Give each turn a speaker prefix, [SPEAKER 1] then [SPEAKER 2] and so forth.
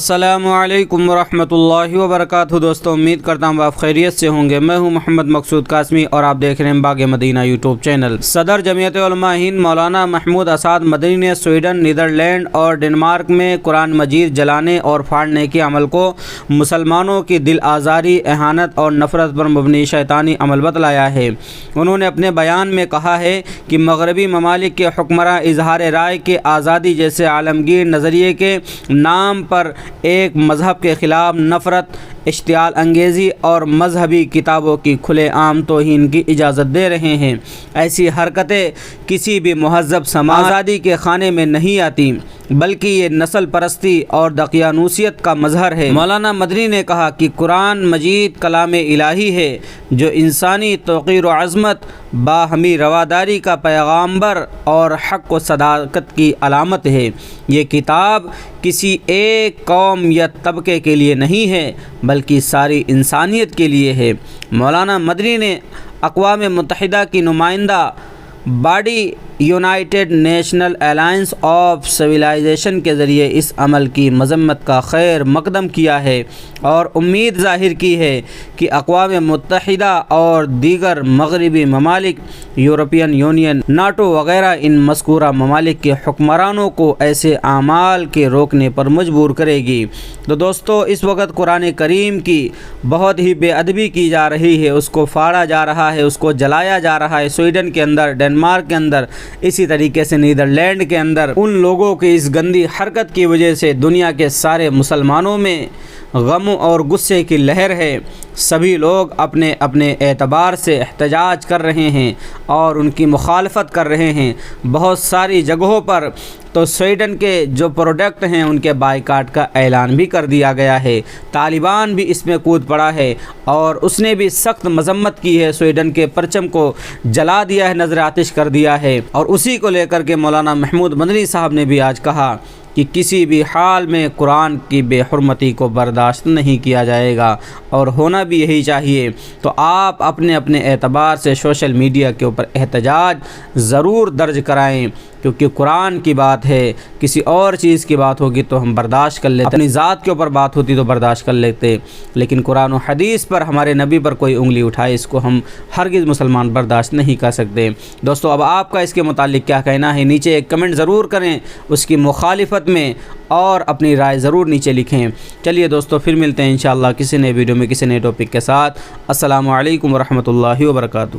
[SPEAKER 1] السلام علیکم ورحمۃ اللہ وبرکاتہ۔ دوستوں امید کرتا ہوں آپ خیریت سے ہوں گے۔ میں ہوں محمد مقصود قاسمی اور آپ دیکھ رہے ہیں باغ مدینہ یوٹیوب چینل۔ صدر جمعیت علماء ہند مولانا محمود اسعد مدنی نے سویڈن، نیدرلینڈ اور ڈنمارک میں قرآن مجید جلانے اور پھاڑنے کے عمل کو مسلمانوں کی دل آزاری، اہانت اور نفرت پر مبنی شیطانی عمل بتلایا ہے۔ انہوں نے اپنے بیان میں کہا ہے کہ مغربی ممالک کے حکمراں اظہار رائے کے آزادی جیسے عالمگیر نظریے کے نام پر ایک مذہب کے خلاف نفرت، اشتعال انگیزی اور مذہبی کتابوں کی کھلے عام توہین کی اجازت دے رہے ہیں۔ ایسی حرکتیں کسی بھی مہذب سماج آزادی کے خانے میں نہیں آتی، بلکہ یہ نسل پرستی اور دقیانوسیت کا مظہر ہے۔ مولانا مدنی نے کہا کہ قرآن مجید کلام الہی ہے جو انسانی توقیر و عظمت، باہمی رواداری کا پیغامبر اور حق و صداقت کی علامت ہے۔ یہ کتاب کسی ایک قوم یا طبقے کے لیے نہیں ہے بلکہ ساری انسانیت کے لیے ہے۔ مولانا مدنی نے اقوام متحدہ کی نمائندہ body United National Alliance of Civilization کے ذریعے اس عمل کی مذمت کا خیر مقدم کیا ہے اور امید ظاہر کی ہے کہ اقوام متحدہ اور دیگر مغربی ممالک، یورپین یونین، ناٹو وغیرہ ان مذکورہ ممالک کے حکمرانوں کو ایسے اعمال کے روکنے پر مجبور کرے گی۔ تو دوستو اس وقت قرآن کریم کی بہت ہی بے ادبی کی جا رہی ہے، اس کو پھاڑا جا رہا ہے، اس کو جلایا جا رہا ہے۔ سویڈن کے اندر، ڈنمارک کے اندر، اسی طریقے سے نیدرلینڈ کے اندر ان لوگوں کی اس گندی حرکت کی وجہ سے دنیا کے سارے مسلمانوں میں غم اور غصے کی لہر ہے۔ سبھی لوگ اپنے اپنے اعتبار سے احتجاج کر رہے ہیں اور ان کی مخالفت کر رہے ہیں۔ بہت ساری جگہوں پر تو سویڈن کے جو پروڈکٹ ہیں ان کے بائیکاٹ کا اعلان بھی کر دیا گیا ہے۔ طالبان بھی اس میں کود پڑا ہے اور اس نے بھی سخت مذمت کی ہے، سویڈن کے پرچم کو جلا دیا ہے، نظر آتش کر دیا ہے۔ اور اسی کو لے کر کے مولانا محمود مدنی صاحب نے بھی آج کہا کہ کسی بھی حال میں قرآن کی بے حرمتی کو برداشت نہیں کیا جائے گا اور ہونا بھی یہی چاہیے۔ تو آپ اپنے اپنے اعتبار سے سوشل میڈیا کے اوپر احتجاج ضرور درج کرائیں، کیونکہ قرآن کی بات ہے، کسی اور چیز کی بات ہوگی تو ہم برداشت کر لیتے، اپنی ذات کے اوپر بات ہوتی تو برداشت کر لیتے، لیکن قرآن و حدیث پر، ہمارے نبی پر کوئی انگلی اٹھائے اس کو ہم ہرگز مسلمان برداشت نہیں کر سکتے۔ دوستو اب آپ کا اس کے متعلق کیا کہنا ہے؟ نیچے ایک کمنٹ ضرور کریں اس کی مخالفت میں اور اپنی رائے ضرور نیچے لکھیں۔ چلیے دوستو پھر ملتے ہیں انشاءاللہ کسی نئے ویڈیو میں کسی نئے ٹاپک کے ساتھ۔ السلام علیکم ورحمۃ اللہ وبرکاتہ۔